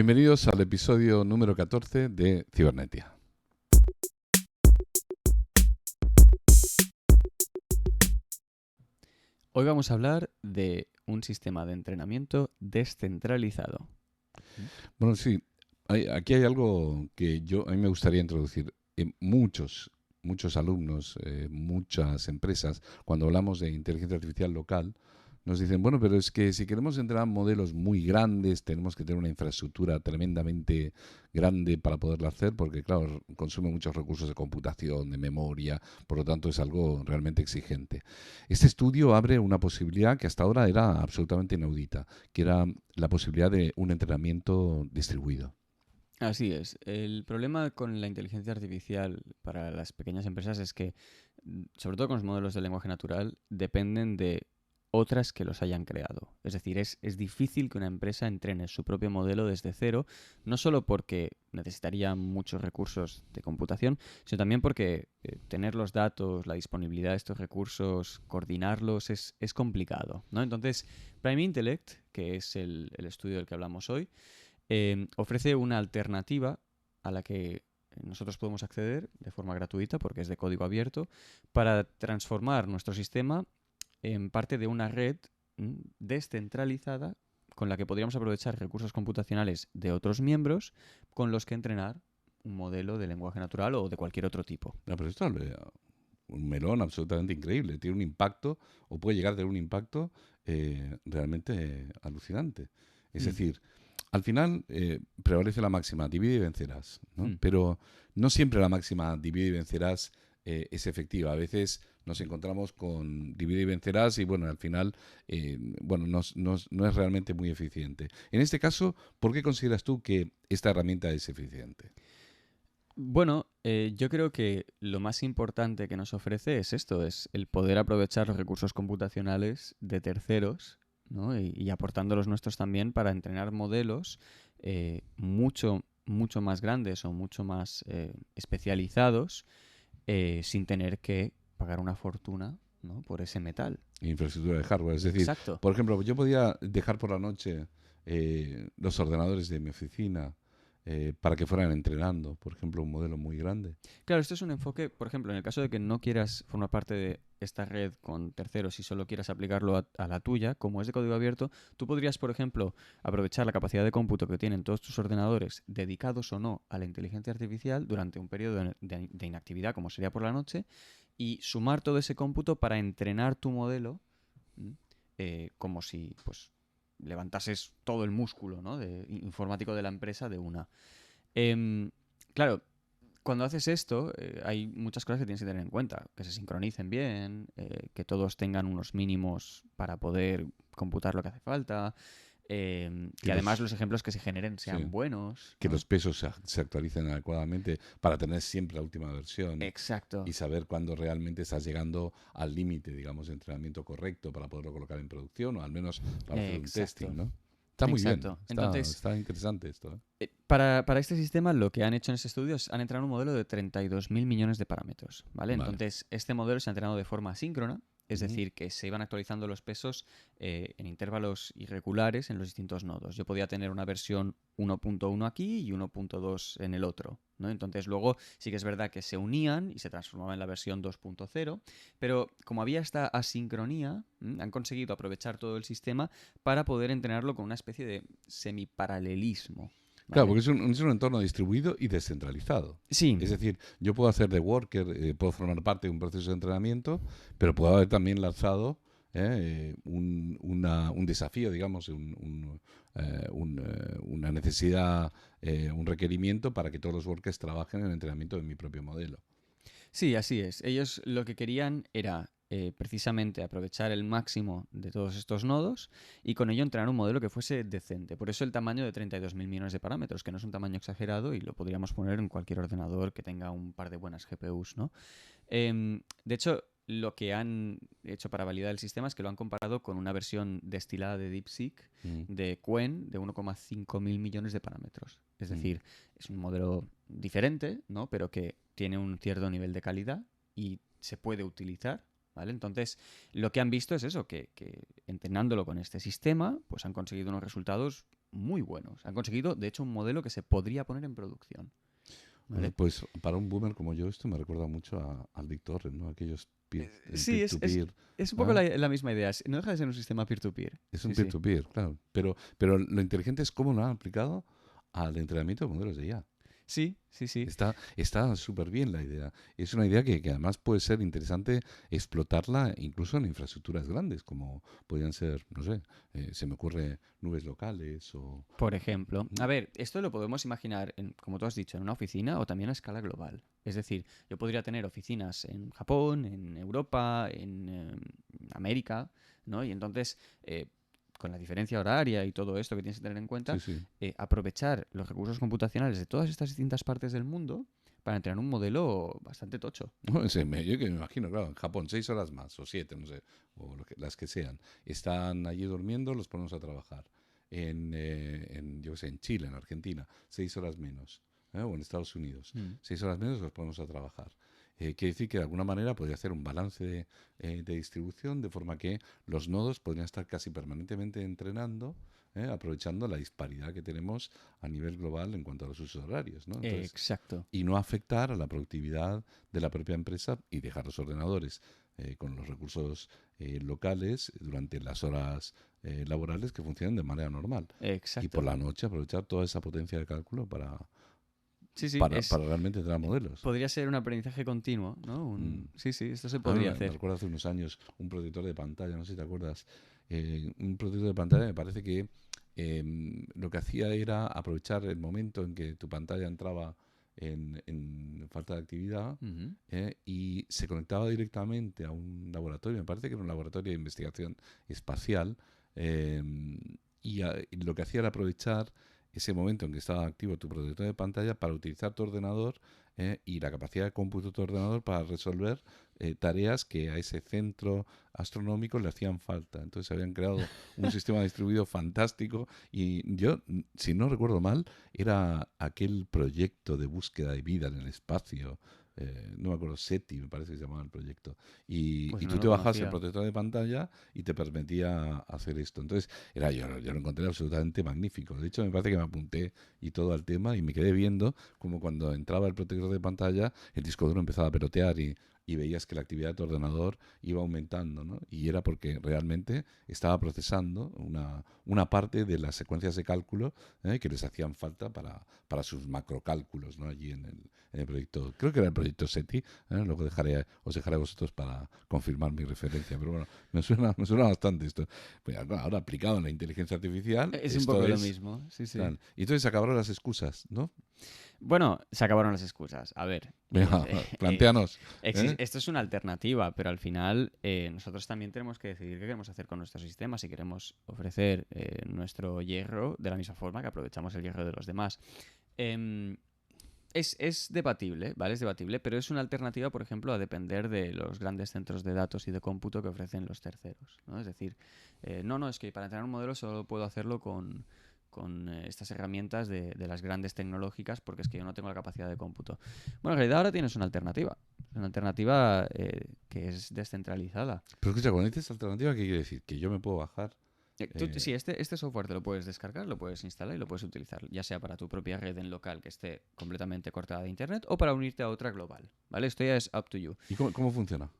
Bienvenidos al episodio número 14 de Cibernetia. Hoy vamos a hablar de un sistema de entrenamiento descentralizado. Bueno, sí, aquí hay algo que a mí me gustaría introducir. Muchos alumnos, muchas empresas, cuando hablamos de inteligencia artificial local, nos dicen, bueno, pero es que si queremos entrenar modelos muy grandes, tenemos que tener una infraestructura tremendamente grande para poderlo hacer, porque claro, consume muchos recursos de computación, de memoria, por lo tanto es algo realmente exigente. Este estudio abre una posibilidad que hasta ahora era absolutamente inaudita, que era la posibilidad de un entrenamiento distribuido. Así es. El problema con la inteligencia artificial para las pequeñas empresas es que, sobre todo con los modelos de lenguaje natural, dependen de otras que los hayan creado. Es decir, es difícil que una empresa entrene su propio modelo desde cero, no solo porque necesitaría muchos recursos de computación, sino también porque tener los datos, la disponibilidad de estos recursos, coordinarlos, es complicado, ¿no? Entonces, Prime Intellect, que es el estudio del que hablamos hoy, ofrece una alternativa a la que nosotros podemos acceder de forma gratuita, porque es de código abierto, para transformar nuestro sistema en parte de una red descentralizada con la que podríamos aprovechar recursos computacionales de otros miembros con los que entrenar un modelo de lenguaje natural o de cualquier otro tipo. No, pero esto es un melón absolutamente increíble. Tiene un impacto, o puede llegar a tener un impacto realmente alucinante. Es Mm, decir, al final prevalece la máxima, divide y vencerás, ¿no? mm. Pero no siempre la máxima, divide y vencerás, es efectiva. A veces nos encontramos con divide y vencerás y bueno, al final bueno, no es realmente muy eficiente. En este caso, ¿por qué consideras tú que esta herramienta es eficiente? Bueno, yo creo que lo más importante que nos ofrece es esto, es el poder aprovechar los recursos computacionales de terceros, ¿no? Y aportando los nuestros también para entrenar modelos mucho más grandes o mucho más especializados sin tener que pagar una fortuna, ¿no? Por ese metal. Infraestructura de hardware. Es decir, Exacto. por ejemplo, yo podía dejar por la noche los ordenadores de mi oficina para que fueran entrenando, por ejemplo, un modelo muy grande. Claro, esto es un enfoque, por ejemplo, en el caso de que no quieras formar parte de esta red con terceros y solo quieras aplicarlo a la tuya, como es de código abierto, tú podrías, por ejemplo, aprovechar la capacidad de cómputo que tienen todos tus ordenadores, dedicados o no a la inteligencia artificial, durante un periodo de inactividad, como sería por la noche, y sumar todo ese cómputo para entrenar tu modelo, ¿m? Como si pues levantases todo el músculo, ¿no? Informático de la empresa de una. Em, claro, cuando haces esto, hay muchas cosas que tienes que tener en cuenta. Que se sincronicen bien, que todos tengan unos mínimos para poder computar lo que hace falta, Que que además los, los ejemplos que se generen sí, sean buenos, que ¿no? los pesos se actualicen adecuadamente para tener siempre la última versión Exacto, y saber cuándo realmente estás llegando al límite, digamos, de entrenamiento correcto para poderlo colocar en producción o al menos para hacer un testing, exacto, ¿no? Está muy bien, exacto. Entonces, está interesante esto, ¿eh? para este sistema lo que han hecho en este estudio es han entrenado un modelo de 32.000 millones de parámetros, ¿vale? Vale. Entonces, este modelo se ha entrenado de forma asíncrona, es Ujú. decir, que se iban actualizando los pesos en intervalos irregulares en los distintos nodos. Yo podía tener una versión 1.1 aquí y 1.2 en el otro, ¿no? Entonces, luego sí que es verdad que se unían y se transformaba en la versión 2.0, pero como había esta asincronía, han conseguido aprovechar todo el sistema para poder entrenarlo con una especie de semiparalelismo. Claro, ¿Vale? porque es un entorno distribuido y descentralizado. Sí, Es decir, yo puedo hacer de worker, puedo formar parte de un proceso de entrenamiento, pero puedo haber también lanzado un desafío, digamos, una necesidad, un requerimiento para que todos los workers trabajen en el entrenamiento de mi propio modelo. sí, así es. Ellos lo que querían era precisamente aprovechar el máximo de todos estos nodos y con ello entrenar un modelo que fuese decente. Por eso el tamaño de 32.000 millones de parámetros, que no es un tamaño exagerado y lo podríamos poner en cualquier ordenador que tenga un par de buenas GPUs, ¿no? De hecho, lo que han hecho para validar el sistema es que lo han comparado con una versión destilada de DeepSeek Mm, de Qwen de 1,5 mil millones de parámetros. Es mm. decir, es un modelo diferente, ¿no? Pero que tiene un cierto nivel de calidad y se puede utilizar, ¿vale? Entonces, lo que han visto es eso, que entrenándolo con este sistema, pues han conseguido unos resultados muy buenos. Han conseguido, de hecho, un modelo que se podría poner en producción. ¿Vale? Pues para un boomer como yo, esto me recuerda mucho al BitTorrent, ¿no? Aquellos Sí, peer-to-peer. es un poco ¿Ah? la misma idea. No deja de ser un sistema peer-to-peer. Es un Sí, sí. peer-to-peer, claro. Pero lo inteligente es cómo lo han aplicado al entrenamiento de modelos de IA. Sí, sí, sí. Está súper bien la idea. Es una idea que además puede ser interesante explotarla incluso en infraestructuras grandes, como podrían ser, no sé, se me ocurre nubes locales o... Por ejemplo, a ver, esto lo podemos imaginar, como tú has dicho, en una oficina o también a escala global. Es decir, yo podría tener oficinas en Japón, en Europa, en América, ¿no? Y entonces, con la diferencia horaria y todo esto que tienes que tener en Sí, cuenta, sí. aprovechar los recursos computacionales de todas estas distintas partes del mundo para entrenar un modelo bastante tocho. No, yo que me imagino, claro, en Japón, 6 horas más, o 7, no sé, o las que sean. Están allí durmiendo, los ponemos a trabajar. Yo qué sé, en Chile, en Argentina, 6 horas menos. O en Estados Unidos, Mm. 6 horas menos los ponemos a trabajar. Quiere decir que de alguna manera podría hacer un balance de distribución, de forma que los nodos podrían estar casi permanentemente entrenando, aprovechando la disparidad que tenemos a nivel global en cuanto a los usos horarios, ¿no? Entonces, Exacto. y no afectar a la productividad de la propia empresa y dejar los ordenadores con los recursos locales durante las horas laborales que funcionen de manera normal. Y por Exacto. la noche aprovechar toda esa potencia de cálculo para, Sí, sí, para, para realmente entrenar modelos. podría ser un aprendizaje continuo, ¿no? Mm. Sí, sí, esto se A mí podría me hacer. recuerdo hace unos años un protector de pantalla, no sé si te acuerdas. Un protector de pantalla me parece que lo que hacía era aprovechar el momento en que tu pantalla entraba en falta de actividad Ujú. y se conectaba directamente a un laboratorio, me parece que era un laboratorio de investigación espacial, eh, y lo que hacía era aprovechar ese momento en que estaba activo tu protector de pantalla para utilizar tu ordenador y la capacidad de cómputo de tu ordenador para resolver tareas que a ese centro astronómico le hacían falta. Entonces habían creado un sistema distribuido fantástico y yo, si no recuerdo mal, era aquel proyecto de búsqueda de vida en el espacio. No me acuerdo, SETI me parece que se llamaba el proyecto. Pues Y no tú lo te bajas el conocía. protector de pantalla y te permitía hacer esto. Entonces, yo lo encontré absolutamente magnífico. De hecho, me parece que me apunté y todo al tema y me quedé viendo como cuando entraba el protector de pantalla, el disco duro empezaba a pelotear y veías que la actividad de tu ordenador iba aumentando, ¿no? Y era porque realmente estaba procesando una parte de las secuencias de cálculo que les hacían falta para sus macrocálculos, ¿no? Allí en el proyecto, creo que era el proyecto SETI, luego os dejaré a vosotros para confirmar mi referencia, pero bueno, me suena bastante esto. Pues ahora aplicado en la inteligencia artificial, Es un esto poco lo es mismo, sí, sí. tal. Y entonces se acabaron las excusas, ¿no? Bueno, se acabaron las excusas. A ver, Venga, planteanos. ¿Eh? esto es una alternativa, pero al final nosotros también tenemos que decidir qué queremos hacer con nuestro sistema. Si queremos ofrecer nuestro hierro de la misma forma que aprovechamos el hierro de los demás. Em, es debatible, ¿vale? Es debatible, pero es una alternativa, por ejemplo, a depender de los grandes centros de datos y de cómputo que ofrecen los terceros, ¿no? Es decir, no, es que para entrenar un modelo solo puedo hacerlo con estas herramientas de las grandes tecnológicas porque es que yo no tengo la capacidad de cómputo. Bueno, en realidad ahora tienes una alternativa que es descentralizada. Pero escucha, cuando dices alternativa, ¿qué quiere decir? Que yo me puedo bajar. Sí, este software te lo puedes descargar, lo puedes instalar y lo puedes utilizar, ya sea para tu propia red en local que esté completamente cortada de internet o para unirte a otra global, ¿vale? Esto ya es up to you. ¿Y cómo funciona?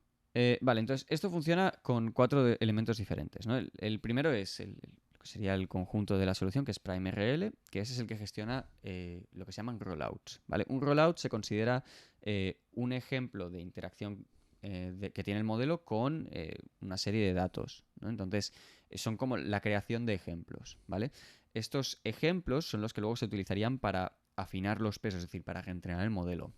Vale, entonces esto funciona con cuatro elementos diferentes, ¿no? El primero es lo que sería el conjunto de la solución, que es PrimeRL, que ese es el que gestiona lo que se llaman rollouts, ¿vale? Un rollout se considera un ejemplo de interacción que tiene el modelo con una serie de datos, ¿no? Entonces, son como la creación de ejemplos, ¿vale? Estos ejemplos son los que luego se utilizarían para afinar los pesos, es decir, para reentrenar el modelo.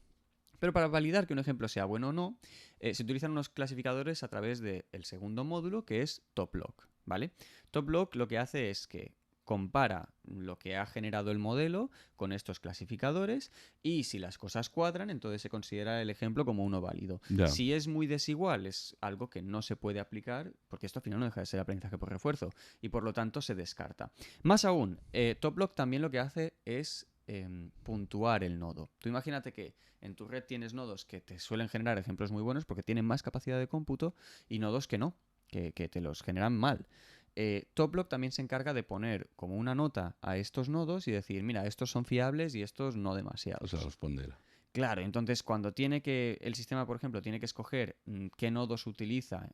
Pero para validar que un ejemplo sea bueno o no, se utilizan unos clasificadores a través del segundo módulo, que es TopLog, ¿vale? TopLog lo que hace es que compara lo que ha generado el modelo con estos clasificadores y si las cosas cuadran, entonces se considera el ejemplo como uno válido. Ya. Si es muy desigual, es algo que no se puede aplicar porque esto al final no deja de ser aprendizaje por refuerzo y por lo tanto se descarta. Más aún, TopLog también lo que hace es puntuar el nodo. Tú imagínate que en tu red tienes nodos que te suelen generar ejemplos muy buenos porque tienen más capacidad de cómputo y nodos que no, que te los generan mal. TopBlock también se encarga de poner como una nota a estos nodos y decir, mira, estos son fiables y estos no O demasiados. sea, los pondera. Claro, entonces cuando el sistema, por ejemplo, tiene que escoger qué nodos utiliza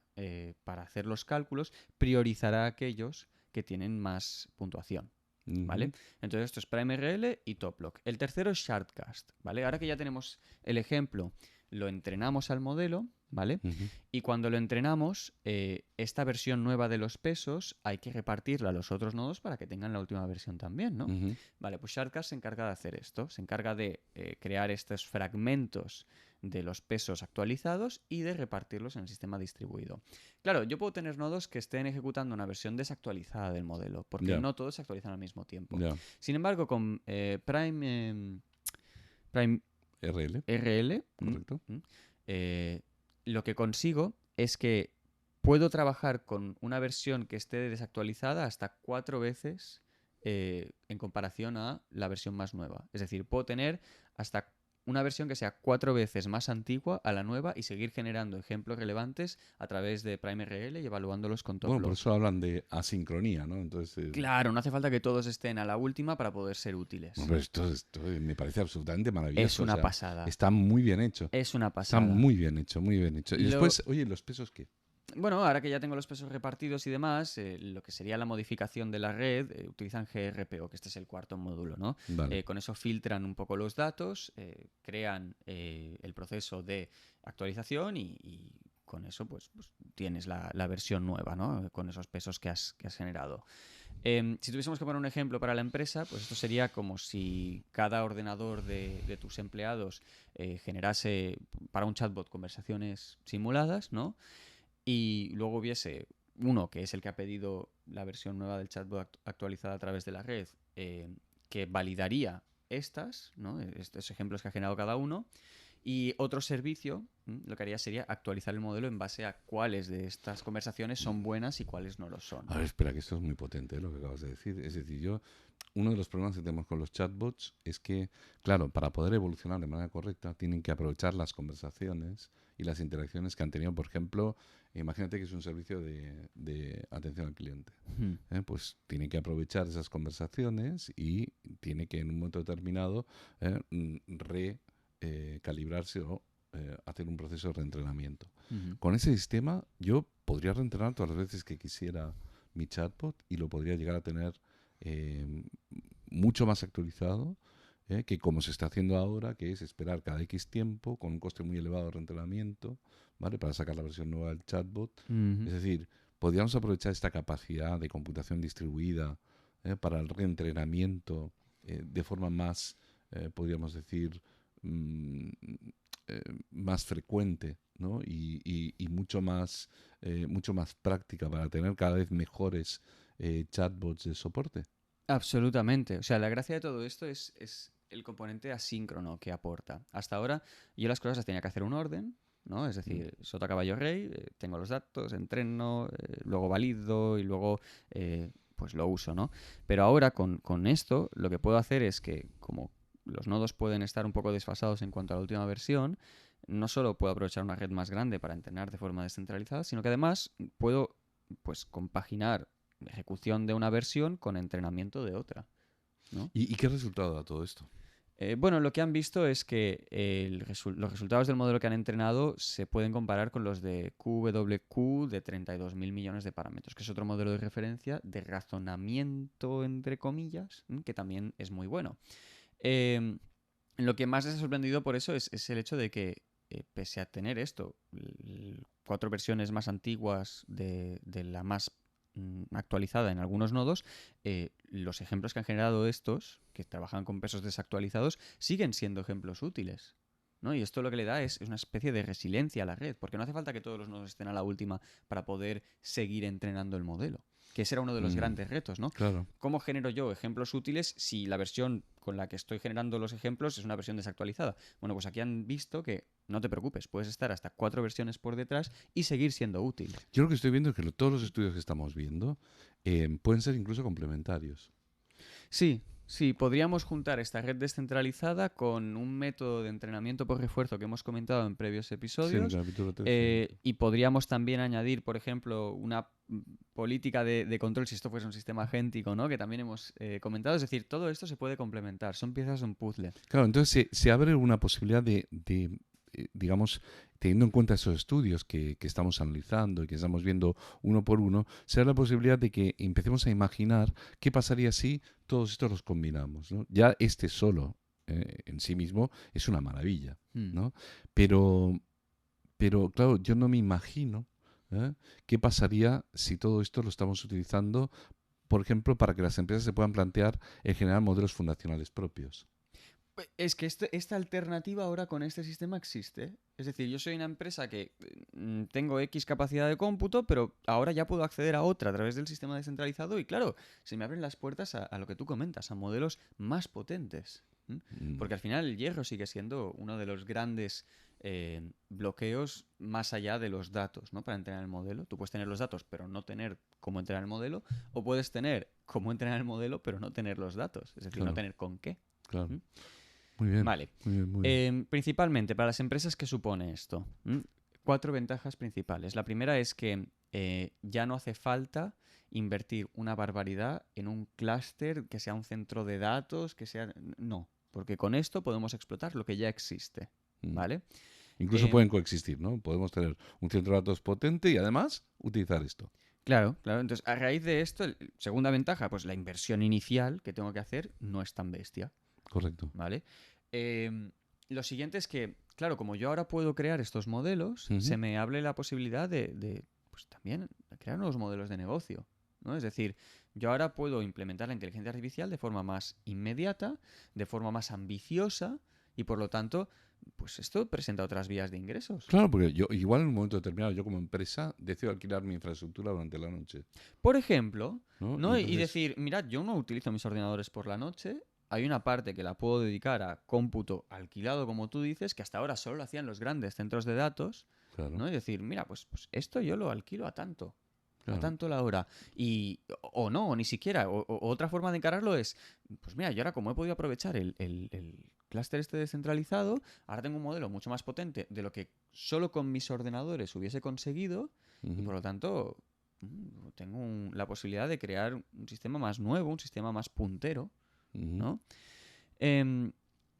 para hacer los cálculos, priorizará aquellos que tienen más puntuación. ¿Vale? Ujú, Entonces esto es PrimeRL y TopBlock. El tercero es Shardcast, ¿vale? Ahora que ya tenemos el ejemplo, lo entrenamos al modelo, ¿vale? ujú, Y cuando lo entrenamos, esta versión nueva de los pesos hay que repartirla a los otros nodos para que tengan la última versión también, ¿no? ujú. Vale, pues Shardcast se encarga de hacer esto, se encarga de crear estos fragmentos de los pesos actualizados y de repartirlos en el sistema distribuido. Claro, yo puedo tener nodos que estén ejecutando una versión desactualizada del modelo, porque Ya, no todos se actualizan al mismo tiempo. ya. Sin embargo, con Prime RL, RL, correcto. eh, lo que consigo es que puedo trabajar con una versión que esté desactualizada hasta 4 veces en comparación a la versión más nueva. Es decir, puedo tener hasta una versión que sea 4 veces más antigua a la nueva y seguir generando ejemplos relevantes a través de PrimeRL y evaluándolos con Bueno, por TopBlock. eso hablan de asincronía, ¿no? Entonces, Claro, no hace falta que todos estén a la última para poder ser útiles. hombre, esto me parece absolutamente Es maravilloso. O una sea, pasada. está muy bien hecho. Es una Está pasada. muy bien hecho, muy bien hecho. Y Lo, después, oye, ¿los pesos qué? Bueno, ahora que ya tengo los pesos repartidos y demás, lo que sería la modificación de la red, utilizan GRPO, que este es el cuarto módulo, ¿no? Vale. Con eso filtran un poco los datos, crean el proceso de actualización y con eso pues tienes la versión nueva, ¿no? Con esos pesos que has generado. Si tuviésemos que poner un ejemplo para la empresa, pues esto sería como si cada ordenador de tus empleados generase para un chatbot conversaciones simuladas, ¿no? Y luego hubiese uno que es el que ha pedido la versión nueva del chatbot actualizada a través de la red, que validaría estas, ¿no? Estos ejemplos que ha generado cada uno. Y otro servicio lo que haría sería actualizar el modelo en base a cuáles de estas conversaciones son buenas y cuáles no lo son. A ver, espera, que esto es muy potente, lo que acabas de decir. Es decir, uno de los problemas que tenemos con los chatbots es que, claro, para poder evolucionar de manera correcta, tienen que aprovechar las conversaciones y las interacciones que han tenido. Por ejemplo, imagínate que es un servicio de atención al cliente. Hmm. Pues tiene que aprovechar esas conversaciones y tiene que en un momento determinado recalibrarse o hacer un proceso de reentrenamiento. Ujú. Con ese sistema yo podría reentrenar todas las veces que quisiera mi chatbot y lo podría llegar a tener eh, mucho más actualizado que como se está haciendo ahora, que es esperar cada X tiempo con un coste muy elevado de reentrenamiento, ¿vale? Para sacar la versión nueva del chatbot. Ujú. Es decir, podríamos aprovechar esta capacidad de computación distribuida para el reentrenamiento de forma más, podríamos decir, mm, más frecuente, ¿no? Y mucho más práctica para tener cada vez mejores chatbots de soporte. Absolutamente. O sea, la gracia de todo esto es el componente asíncrono que aporta. Hasta ahora yo las cosas las tenía que hacer un orden, ¿no? Es Mm. decir, sota caballo rey, tengo los datos, entreno, luego valido y luego pues lo uso, ¿no? Pero ahora con esto lo que puedo hacer es que como los nodos pueden estar un poco desfasados en cuanto a la última versión, no solo puedo aprovechar una red más grande para entrenar de forma descentralizada, sino que además puedo pues compaginar ejecución de una versión con entrenamiento de otra, ¿no? ¿Y qué resultado da todo esto? Bueno, lo que han visto es que los resultados del modelo que han entrenado se pueden comparar con los de QWQ de 32.000 millones de parámetros, que es otro modelo de referencia de razonamiento, entre comillas, que también es muy bueno. Eh, lo que más les ha sorprendido por eso es el hecho de que, pese a tener esto, 4 versiones más antiguas de la más actualizada en algunos nodos, los ejemplos que han generado estos, que trabajan con pesos desactualizados, siguen siendo ejemplos útiles, ¿no? Y esto lo que le da es una especie de resiliencia a la red, porque no hace falta que todos los nodos estén a la última para poder seguir entrenando el modelo, que ese era uno de los Mm, grandes retos, ¿no? claro. ¿Cómo genero yo ejemplos útiles si la versión con la que estoy generando los ejemplos es una versión desactualizada? Bueno, pues aquí han visto que no te preocupes, puedes estar hasta 4 versiones por detrás y seguir siendo útil. Yo lo que estoy viendo es que todos los estudios que estamos viendo pueden ser incluso complementarios. Sí, Sí, podríamos juntar esta red descentralizada con un método de entrenamiento por refuerzo que hemos comentado en previos Sí, en el episodios, capítulo 13. y podríamos también añadir, por ejemplo, una política de control si esto fuese un sistema agéntico, ¿no? Que también hemos comentado. Es decir, todo esto se puede complementar, son piezas de un puzzle. Claro, entonces se abre una posibilidad digamos, teniendo en cuenta esos estudios que estamos analizando y que estamos viendo uno por uno, se abre la posibilidad de que empecemos a imaginar qué pasaría si todos estos los combinamos, ¿no? Ya este solo en sí mismo es una maravilla, Mm. ¿no? Pero, pero claro, yo no me imagino qué pasaría si todo esto lo estamos utilizando, por ejemplo, para que las empresas se puedan plantear el generar modelos fundacionales propios. Es que esta alternativa ahora con este sistema existe. Es decir, yo soy una empresa que tengo X capacidad de cómputo, pero ahora ya puedo acceder a otra a través del sistema descentralizado y claro, se me abren las puertas a lo que tú comentas, a modelos más potentes. ¿M? Mm, Porque al final el hierro sigue siendo uno de los grandes bloqueos más allá de los datos, ¿no? Para entrenar el modelo. Tú puedes tener los datos, pero no tener cómo entrenar el modelo, o puedes tener cómo entrenar el modelo, pero no tener los datos, es decir, no claro, tener con qué. claro. ¿M? Muy bien, Vale. muy bien, muy bien. Principalmente para las empresas, ¿qué supone esto? Cuatro ventajas principales. La primera es que ya no hace falta invertir una barbaridad en un clúster que sea un centro de datos, que sea... No, porque con esto podemos explotar lo que ya existe, Mm. ¿vale? Incluso Em, pueden coexistir, ¿no? Podemos tener un centro de datos potente y además utilizar esto. claro, claro. Entonces, a raíz de esto, segunda ventaja, pues la inversión inicial que tengo que hacer no es tan bestia. Correcto. ¿Vale? Lo siguiente es que, claro, como yo ahora puedo crear estos modelos, se Ujú, me abre la posibilidad pues también de crear nuevos modelos de negocio, ¿no? Es decir, yo ahora puedo implementar la inteligencia artificial de forma más inmediata, de forma más ambiciosa y por lo tanto, pues esto presenta otras vías de ingresos. claro, porque yo igual en un momento determinado, yo como empresa, decido alquilar mi infraestructura durante la noche, Por ejemplo, ¿no? Y ¿no? Y entonces, decir, mirad, yo no utilizo mis ordenadores por la noche. Hay una parte que la puedo dedicar a cómputo alquilado, como tú dices, que hasta ahora solo lo hacían los grandes centros de datos, claro, ¿no? Y decir, mira, pues esto yo lo alquilo a claro. tanto la hora. Y, o no, o ni siquiera. O otra forma de encararlo es, pues mira, yo ahora como he podido aprovechar el clúster este descentralizado, ahora tengo un modelo mucho más potente de lo que solo con mis ordenadores hubiese conseguido y Ujú, por lo tanto tengo la posibilidad de crear un sistema más nuevo, un sistema más puntero, ujú. ¿no? Em,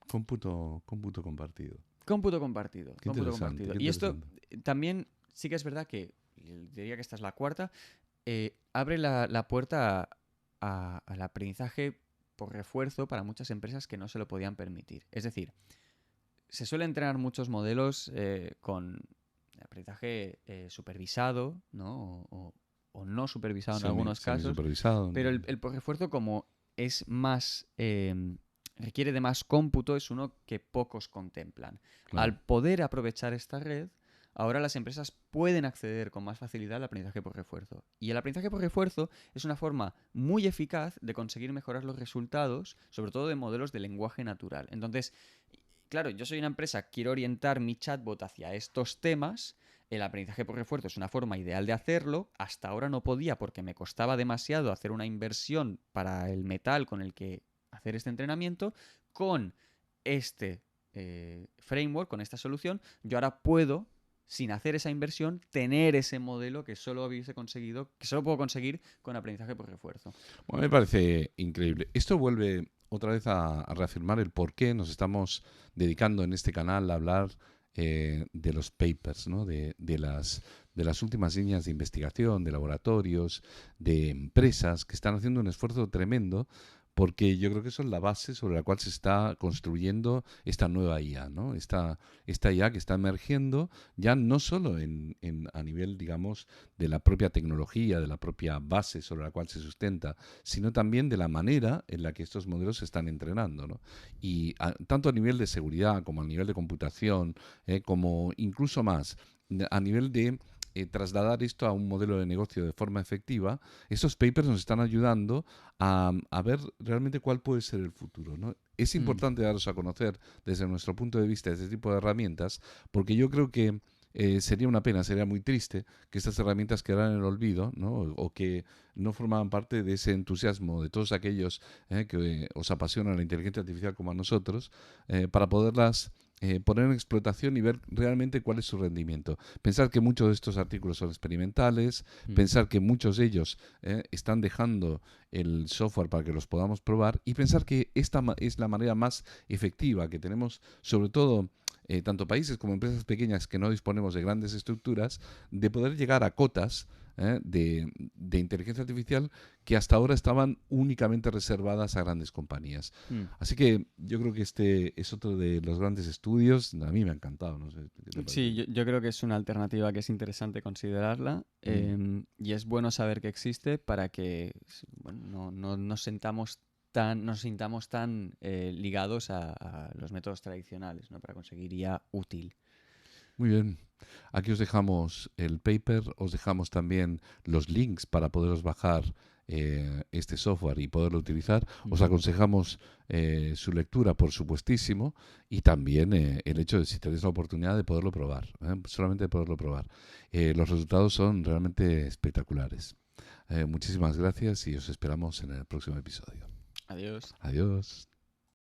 Cómputo compartido. Cómputo compartido, Qué cómputo interesante, compartido. qué Y esto interesante. también sí que es verdad que, diría que esta es la cuarta, abre la puerta al aprendizaje por refuerzo para muchas empresas que no se lo podían permitir. Es decir, se suele entrenar muchos modelos con aprendizaje supervisado, ¿no? O no supervisado en algunos Semi casos, supervisado. pero el por refuerzo como es más... requiere de más cómputo, es uno que pocos contemplan. Claro. Al poder aprovechar esta red, ahora las empresas pueden acceder con más facilidad al aprendizaje por refuerzo. Y el aprendizaje por refuerzo es una forma muy eficaz de conseguir mejorar los resultados, sobre todo de modelos de lenguaje natural. Entonces, claro, yo soy una empresa, quiero orientar mi chatbot hacia estos temas. El aprendizaje por refuerzo es una forma ideal de hacerlo. Hasta ahora no podía porque me costaba demasiado hacer una inversión para el metal con el que hacer este entrenamiento. Con este framework, con esta solución, yo ahora puedo, sin hacer esa inversión, tener ese modelo que solo hubiese conseguido, que solo puedo conseguir con aprendizaje por refuerzo. Bueno, me parece increíble. Esto vuelve otra vez a reafirmar el por qué nos estamos dedicando en este canal a hablar de los papers, ¿no? De las últimas líneas de investigación, de laboratorios, de empresas que están haciendo un esfuerzo tremendo porque yo creo que eso es la base sobre la cual se está construyendo esta nueva IA, ¿no? Esta IA que está emergiendo ya no solo a nivel, digamos, de la propia tecnología, de la propia base sobre la cual se sustenta, sino también de la manera en la que estos modelos se están entrenando, ¿no? Y tanto a nivel de seguridad como a nivel de computación, como incluso más a nivel de trasladar esto a un modelo de negocio de forma efectiva, estos papers nos están ayudando a ver realmente cuál puede ser el futuro, ¿no? Es Mm, importante daros a conocer desde nuestro punto de vista este tipo de herramientas porque yo creo que sería una pena, sería muy triste que estas herramientas quedaran en el olvido, ¿no? O que no formaban parte de ese entusiasmo de todos aquellos que os apasiona la inteligencia artificial como a nosotros, para poderlas poner en explotación y ver realmente cuál es su rendimiento. Pensar que muchos de estos artículos son experimentales, Mm. pensar que muchos de ellos están dejando el software para que los podamos probar y pensar que esta es la manera más efectiva que tenemos, sobre todo tanto países como empresas pequeñas que no disponemos de grandes estructuras, de poder llegar a cotas de inteligencia artificial que hasta ahora estaban únicamente reservadas a grandes compañías. Mm. Así que yo creo que este es otro de los grandes estudios. A mí me ha encantado, no sé qué te Sí, parece. yo creo que es una alternativa que es interesante considerarla, Mm. y es bueno saber que existe para que bueno, no nos sintamos tan ligados a los métodos tradicionales, ¿no? Para conseguir IA útil. Muy bien. Aquí os dejamos el paper, os dejamos también los links para poderos bajar este software y poderlo utilizar. Os Ujú. aconsejamos su lectura, por supuestísimo, y también el hecho de si tenéis la oportunidad de poderlo probar, solamente de poderlo probar. Los resultados son realmente espectaculares. Muchísimas gracias y os esperamos en el próximo episodio. Adiós. Adiós.